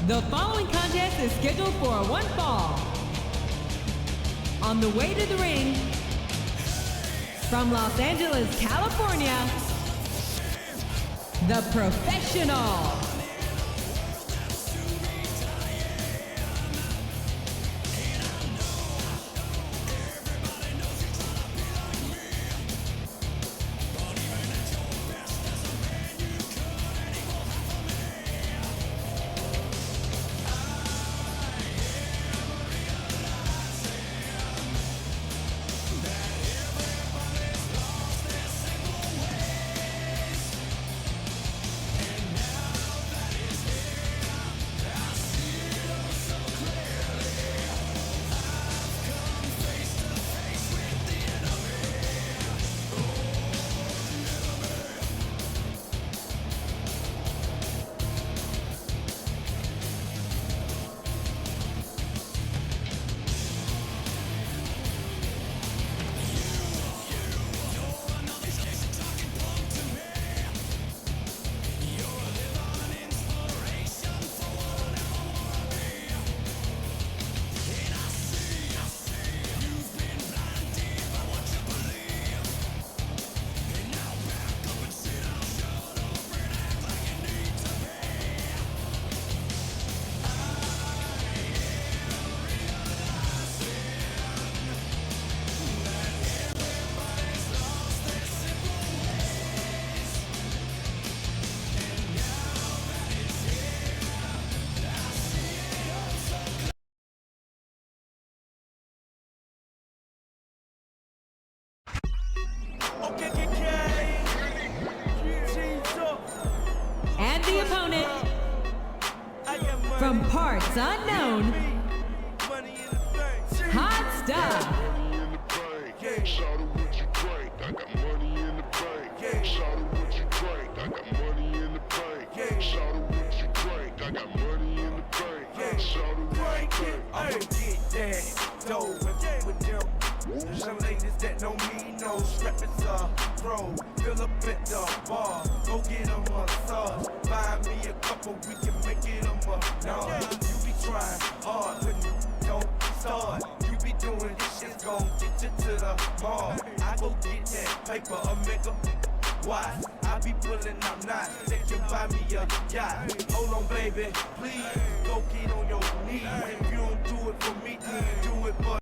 The following contest is scheduled for one fall. On the way to the ring, from Los Angeles, California, the professional. And the opponent, from parts unknown, hot stuff. Some ladies that know me know strap is a pro. Fill up at the bar, go get a massage. Buy me a couple, we can make it a massage. You be trying hard, but you don't start. You be doing this shit's gon' get you to the mall. I go get that paper, a mega why? I be pulling up knots, they can buy me a yacht. Hold on, baby, please, go get on your knees. If you don't do it for me, then do it for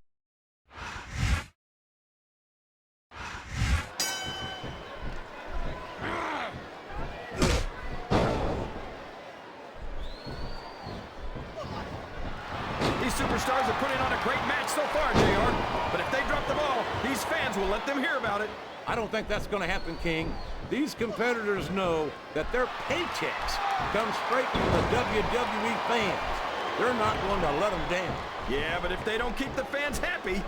superstars are putting on a great match so far, JR. But if they drop the ball, these fans will let them hear about it. I don't think that's going to happen, King. These competitors know that their paychecks come straight from the WWE fans. They're not going to let them down. Yeah, but if they don't keep the fans happy...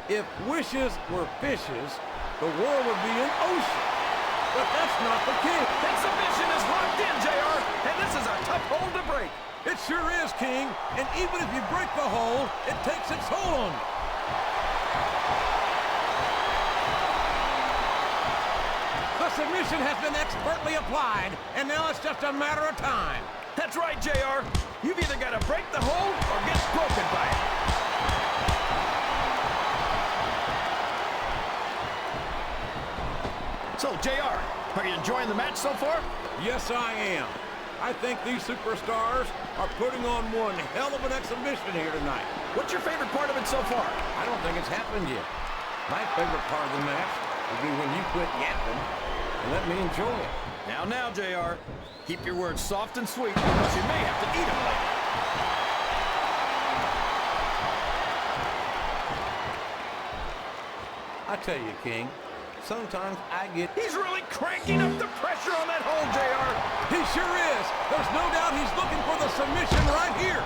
If wishes were fishes, the world would be an ocean. But that's not the case. That submission is locked in, JR, and this is a tough hold to break. It sure is, King. And even if you break the hold, it takes its toll on you. The submission has been expertly applied, and now it's just a matter of time. That's right, JR. You've either got to break the hold or get broken by it. So, JR, are you enjoying the match so far? Yes, I am. I think these superstars are putting on one hell of an exhibition here tonight. What's your favorite part of it so far? I don't think it's happened yet. My favorite part of the match will be when you quit yapping and let me enjoy it. Now, JR, keep your words soft and sweet because you may have to eat them later. I tell you, King, sometimes I get... He's really cranking up the pressure on that hold, JR. He sure is. There's no doubt he's looking for the submission right here.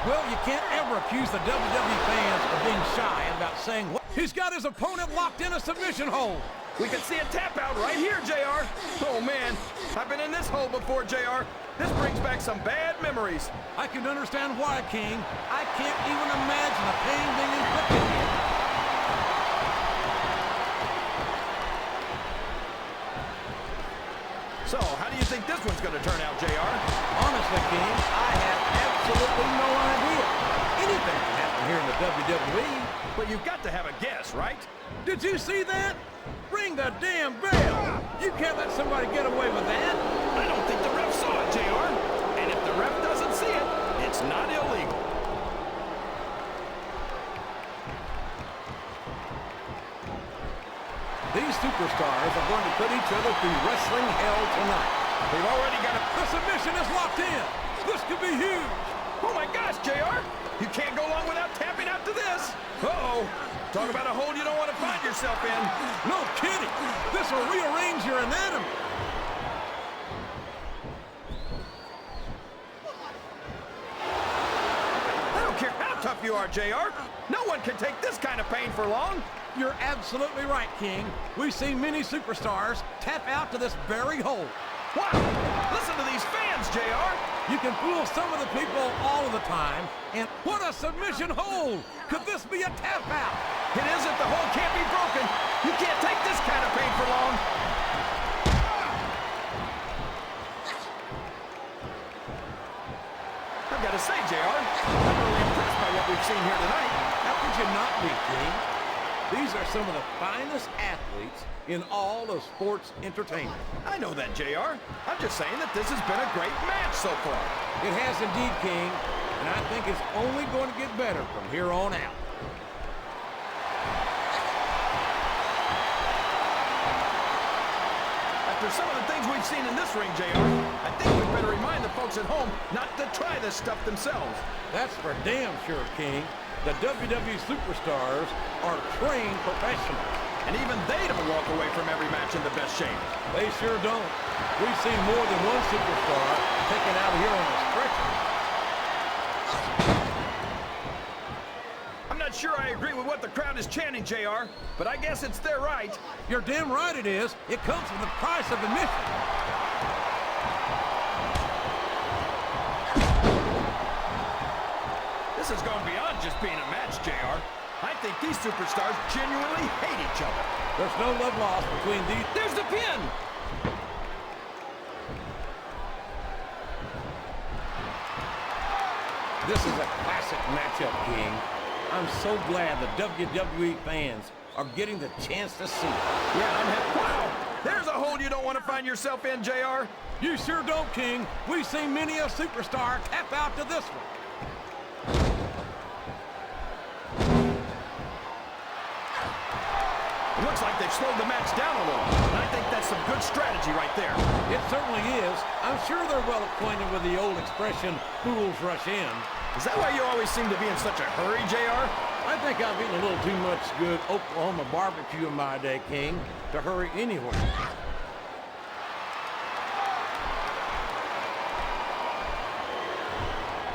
Well, you can't ever accuse the WWE fans of being shy about saying what... He's got his opponent locked in a submission hold. We can see a tap out right here, JR. Oh, man. I've been in this hole before, JR. This brings back some bad memories. I can understand why, King. I can't even imagine the pain being inflicted here. So, how do you think this one's going to turn out, JR? Honestly, honestly, King, I have absolutely no idea. Anything can happen here in the WWE. But you've got to have a guess, right? Did you see that? Ring the damn bell. You can't let somebody get away with that. I don't think the ref saw it, JR. And if the ref doesn't see it, it's not illegal. These superstars are going to put each other through wrestling hell tonight. They've already got a... The submission is locked in. This could be huge. Oh my gosh, JR! You can't go long without tapping out to this. Uh-oh. Talk about a hole you don't want to find yourself in. No kidding. This will rearrange your anatomy. I don't care how tough you are, JR. No one can take this kind of pain for long. You're absolutely right, King. We've seen many superstars tap out to this very hole. Wow! Listen to these fans, JR. You can fool some of the people all of the time, and what a submission hold! Could this be a tap out? It isn't. The hole can't be broken. You can't take this kind of pain for long. I've got to say, JR, I'm really impressed by what we've seen here tonight. How could you not be, King? These are some of the finest athletes in all of sports entertainment. I know that, JR. I'm just saying that this has been a great match so far. It has indeed, King, and I think it's only going to get better from here on out. After some of the things we've seen in this ring, JR, I think we'd better remind the folks at home not to try this stuff themselves. That's for damn sure, King. The WWE superstars are trained professionals. And even they don't walk away from every match in the best shape. They sure don't. We've seen more than one superstar taken out here on a stretcher. I'm not sure I agree with what the crowd is chanting, JR, but I guess it's their right. You're damn right it is. It comes with the price of admission. This has gone beyond just being a match, JR. I think these superstars genuinely hate each other. There's no love lost between these. There's the pin! This is a classic matchup, King. I'm so glad the WWE fans are getting the chance to see it. Yeah, I'm happy. Wow! There's a hole you don't want to find yourself in, JR. You sure don't, King. We've seen many a superstar tap out to this one. It looks like they've slowed the match down a little, and I think that's some good strategy right there. It certainly is. I'm sure they're well acquainted with the old expression, fools rush in. Is that why you always seem to be in such a hurry, JR? I think I've eaten a little too much good Oklahoma barbecue in my day, King, to hurry anywhere.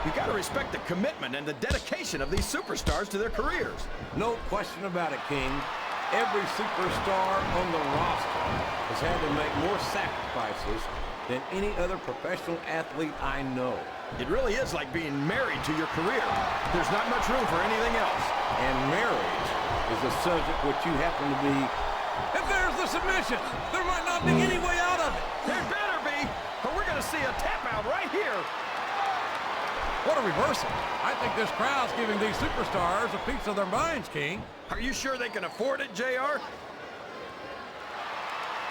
You got to respect the commitment and the dedication of these superstars to their careers. No question about it, King. Every superstar on the roster has had to make more sacrifices than any other professional athlete I know. It really is like being married to your career. There's not much room for anything else. And marriage is a subject which you happen to be. And there's the submission. There might not be any way out of it. There better be, or we're going to see a tap out right here. What a reversal. I think this crowd's giving these superstars a piece of their minds, King. Are you sure they can afford it, JR?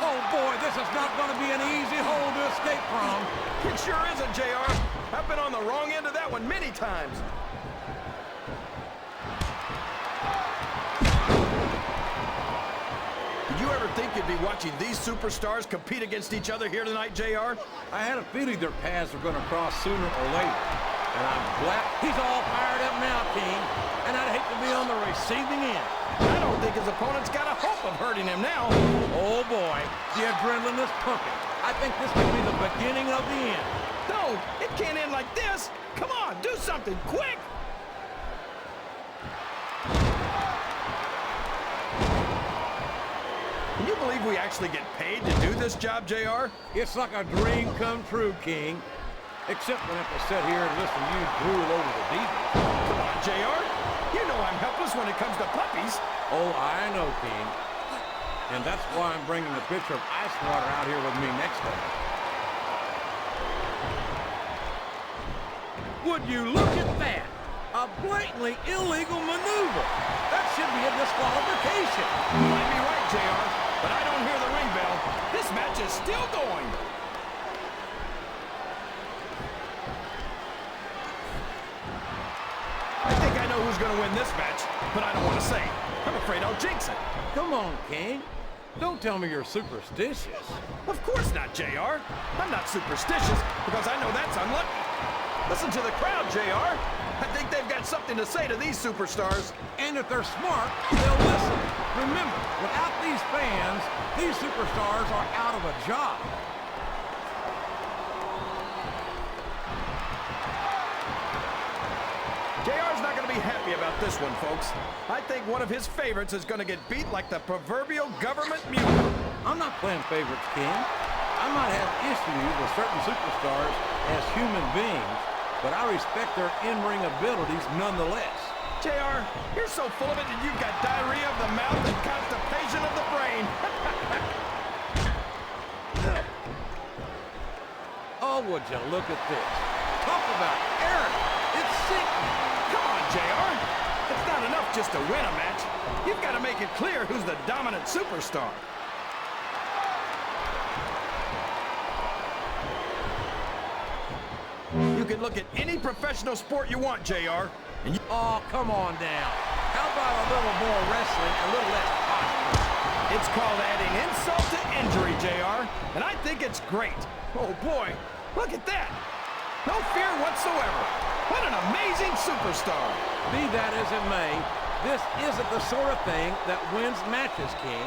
Oh, boy, this is not going to be an easy hole to escape from. It sure isn't, JR. I've been on the wrong end of that one many times. Did you ever think you'd be watching these superstars compete against each other here tonight, JR? I had a feeling their paths were going to cross sooner or later. And I'm glad he's all fired up now, King. And I'd hate to be on the receiving end. I don't think his opponent's got a hope of hurting him now. Oh, boy, the adrenaline is pumping. I think this could be the beginning of the end. No, it can't end like this. Come on, do something, quick! Can you believe we actually get paid to do this job, JR? It's like a dream come true, King. Except when I have to sit here and listen to you drool over the divas. Come on, JR. You know I'm helpless when it comes to puppies. Oh, I know, King. And that's why I'm bringing the pitcher of ice water out here with me next time. Would you look at that? A blatantly illegal maneuver. That should be a disqualification. You might be right, JR, but I don't hear the ring bell. This match is still going. I think I know who's going to win this match, but I don't want to say it. I'm afraid I'll jinx it. Come on, King. Don't tell me you're superstitious. Of course not, JR. I'm not superstitious because I know that's unlucky. Listen to the crowd, JR. I think they've got something to say to these superstars. And if they're smart, they'll listen. Remember, without these fans, these superstars are out of a job. JR's not going to be happy about this one, folks. I think one of his favorites is going to get beat like the proverbial government mule. I'm not playing favorites, King. I might have issues with certain superstars as human beings, but I respect their in-ring abilities nonetheless. JR, you're so full of it that you've got diarrhea of the mouth and constipation of the brain. Oh, would you look at this? Talk about arrogant. It's sickening. Come on, JR. It's not enough just to win a match. You've got to make it clear who's the dominant superstar. You can look at any professional sport you want, JR. And you Oh, come on down. How about a little more wrestling, a little less posture? It's called adding insult to injury, JR. And I think it's great. Oh, boy. Look at that. No fear whatsoever. What an amazing superstar. Be that as it may, this isn't the sort of thing that wins matches, King.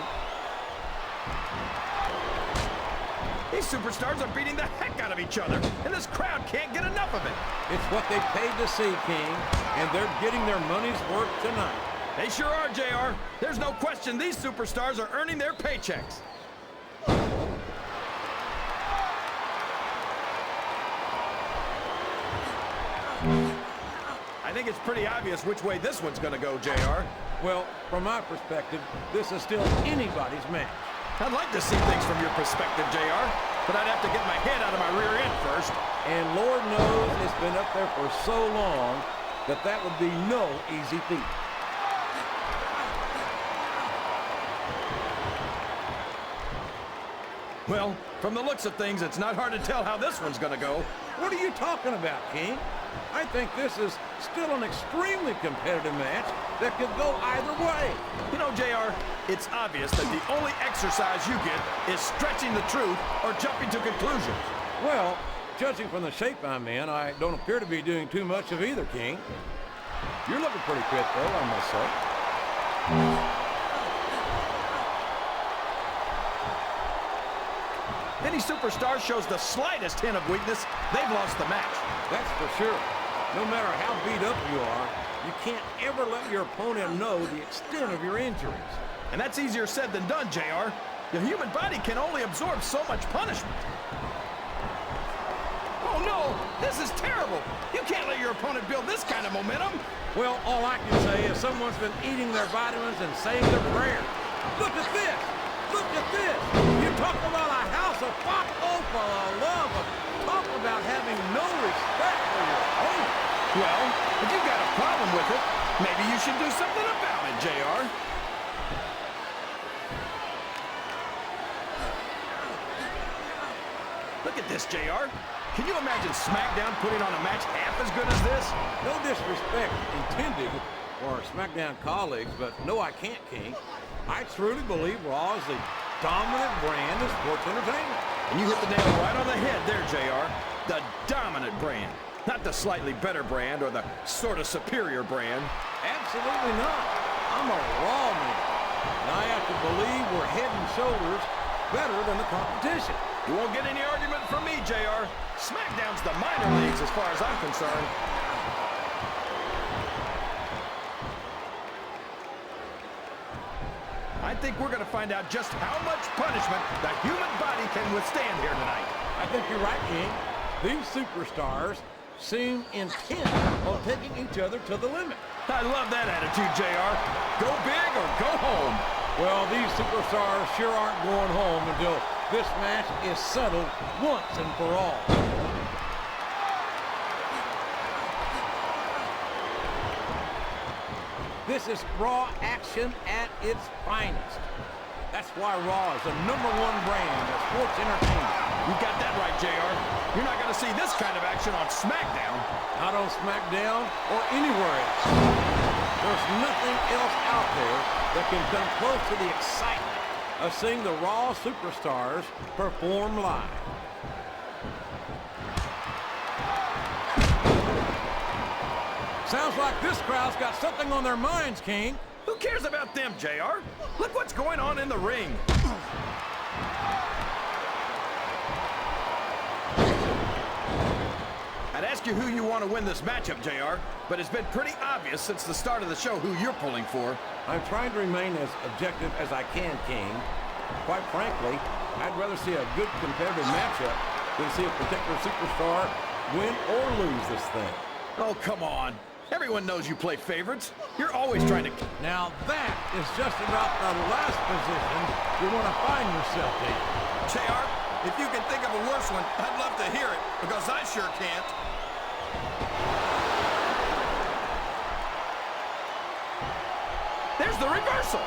These superstars are beating the heck out of each other, and this crowd can't get enough of it. It's what they paid to see, King, and they're getting their money's worth tonight. They sure are, JR. There's no question these superstars are earning their paychecks. I think it's pretty obvious which way this one's going to go, JR. Well, from my perspective, this is still anybody's match. I'd like to see things from your perspective, JR, but I'd have to get my head out of my rear end first. And Lord knows it's been up there for so long that that would be no easy feat. Well, from the looks of things, it's not hard to tell how this one's going to go. What are you talking about, King? I think this is still an extremely competitive match that could go either way. You know, JR, it's obvious that the only exercise you get is stretching the truth or jumping to conclusions. Well, judging from the shape I'm in, I don't appear to be doing too much of either, King. You're looking pretty fit, though, I must say. Any superstar shows the slightest hint of weakness, they've lost the match. That's for sure. No matter how beat up you are, you can't ever let your opponent know the extent of your injuries. And that's easier said than done, JR. The human body can only absorb so much punishment. Oh no, this is terrible. You can't let your opponent build this kind of momentum. Well, all I can say is someone's been eating their vitamins and saying their prayers. Look at this. Look at this. You talk about a house of fire. Oh, for the love of... Talk about having no respect for your opponent. Well, if you've got a problem with it, maybe you should do something about it, JR. Look at this, JR. Can you imagine SmackDown putting on a match half as good as this? No disrespect intended for our SmackDown colleagues, but no, I can't, King. I truly believe Raw is the dominant brand of sports entertainment. And you hit the nail right on the head there, JR. The dominant brand. Not the slightly better brand or the sort of superior brand. Absolutely not. I'm a Raw man. And I have to believe we're head and shoulders better than the competition. You won't get any argument from me, JR. SmackDown's the minor leagues as far as I'm concerned. I think we're going to find out just how much punishment the human body can withstand here tonight. I think you're right, King. These superstars seem intent on taking each other to the limit. I love that attitude, JR. Go big or go home. Well, these superstars sure aren't going home until this match is settled once and for all. This is Raw action at its finest. That's why Raw is the #1 brand of sports entertainment. You got that right, JR. You're not going to see this kind of action on SmackDown. Not on SmackDown or anywhere else. There's nothing else out there that can come close to the excitement of seeing the Raw superstars perform live. Sounds like this crowd's got something on their minds, King. Who cares about them, JR? Look what's going on in the ring. I'd ask you who you want to win this matchup, JR, but it's been pretty obvious since the start of the show who you're pulling for. I'm trying to remain as objective as I can, King. Quite frankly, I'd rather see a good competitive matchup than see a particular superstar win or lose this thing. Oh, come on. Everyone knows you play favorites. You're always trying to... Now that is just about the last position you want to find yourself in. JR, if you can think of a worse one, I'd love to hear it, because I sure can't. There's the reversal.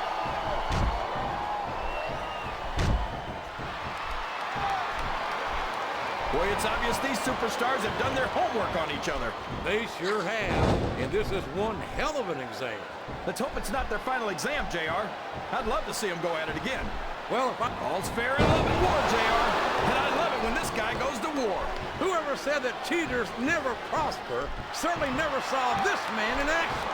Boy, it's obvious these superstars have done their homework on each other. They sure have, and this is one hell of an exam. Let's hope it's not their final exam, JR. I'd love to see them go at it again. Well, if All's fair in love and war, JR. And I love it when this guy goes to war. whoever said that cheaters never prosper certainly never saw this man in action.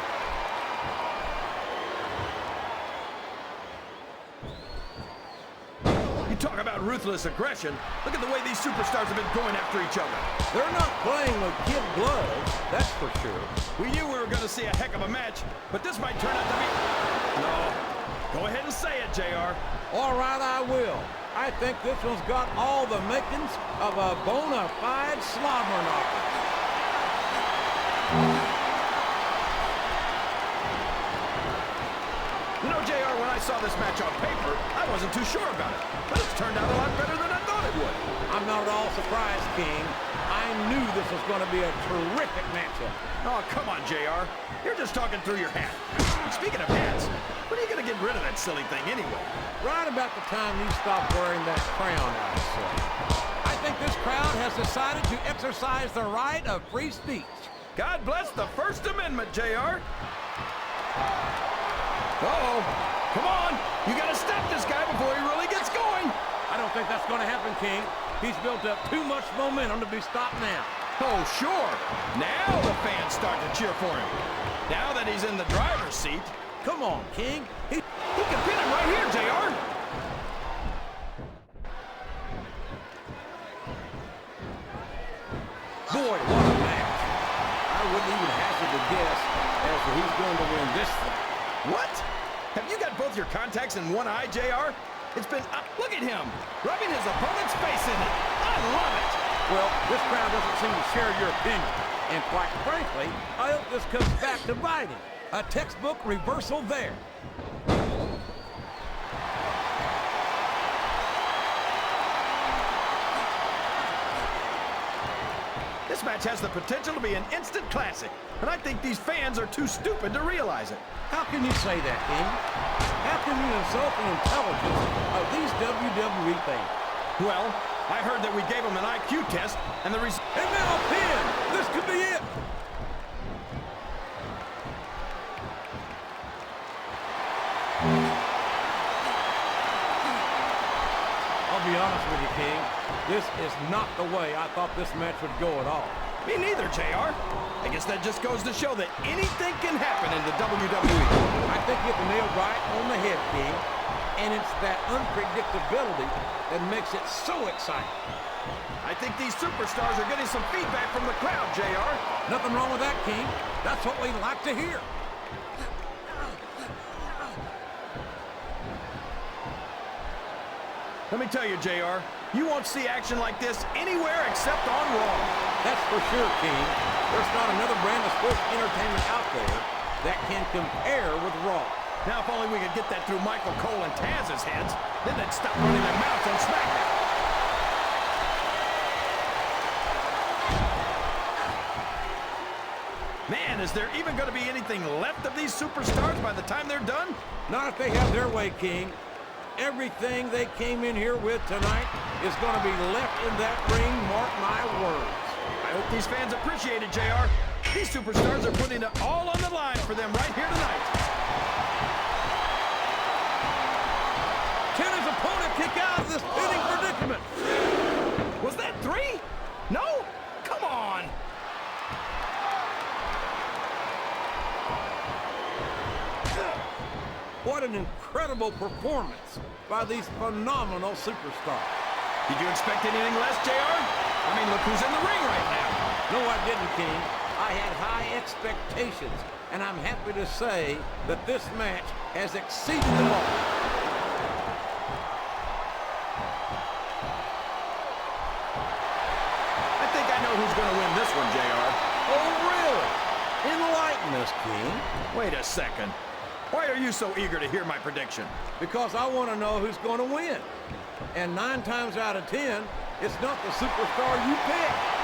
Talk about ruthless aggression. Look at the way these superstars have been going after each other. They're not playing with kid gloves, that's for sure. We knew we were going to see a heck of a match, but this might turn out to be... No. Go ahead and say it, JR. All right, I will. I think this one's got all the makings of a bona fide slobber knocker. You know, JR, when I saw this match on paper, I wasn't too sure about it. But it's turned out a lot better than I thought it would. I'm not at all surprised, King. I knew this was going to be a terrific matchup. Oh, come on, JR. You're just talking through your hat. Speaking of hats, when are you going to get rid of that silly thing anyway? Right about the time you stop wearing that crown, I say. I think this crowd has decided to exercise the right of free speech. God bless the First Amendment, JR. Uh-oh. Come on. You got to stop this guy before he really gets going. I don't think that's going to happen, King. He's built up too much momentum to be stopped now. Oh, sure. Now the fans start to cheer for him. Now that he's in the driver's seat. Come on, King. He can pin him right here, JR. Boy, what a match. I wouldn't even hazard to guess as to who's going to win this thing. What? Have you got both your contacts in one eye, JR? It's been up. Look at him, rubbing his opponent's face in it. I love it. Well, this crowd doesn't seem to share your opinion. And quite frankly, I hope this comes back to biting. A textbook reversal there. This match has the potential to be an instant classic, and I think these fans are too stupid to realize it. How can you say that, King? How can you insult the intelligence of these WWE fans? Well, I heard that we gave them an IQ test, and the result... And now a pin! This could be it! I'll be honest with you, King. This is not the way I thought this match would go at all. Me neither, JR. I guess that just goes to show that anything can happen in the WWE. I think you hit the nail right on the head, King. And it's that unpredictability that makes it so exciting. I think these superstars are getting some feedback from the crowd, JR. Nothing wrong with that, King. That's what we like to hear. Let me tell you, JR, you won't see action like this anywhere except on Raw. That's for sure, King. There's not another brand of sports entertainment out there that can compare with Raw. Now, if only we could get that through Michael Cole and Taz's heads, then they'd stop running their mouths on SmackDown. Man, Man, is there even going to be anything left of these superstars by the time they're done? Not if they have their way, King. Everything they came in here with tonight is going to be left in that ring, mark my words. I hope these fans appreciate it, JR. These superstars are putting it all on the line for them right here tonight. Can his opponent kick out of this pinning predicament? Was that 3? No? Come on. What an incredible performance by these phenomenal superstars. Did you expect anything less, JR? I mean, look who's in the ring right now. No, I didn't, King. I had high expectations, and I'm happy to say that this match has exceeded them all. I think I know who's going to win this one, JR. Oh, really? Enlighten us, King. Wait a second. Why are you so eager to hear my prediction? Because I want to know who's going to win. And 9 times out of 10, it's not the superstar you pick.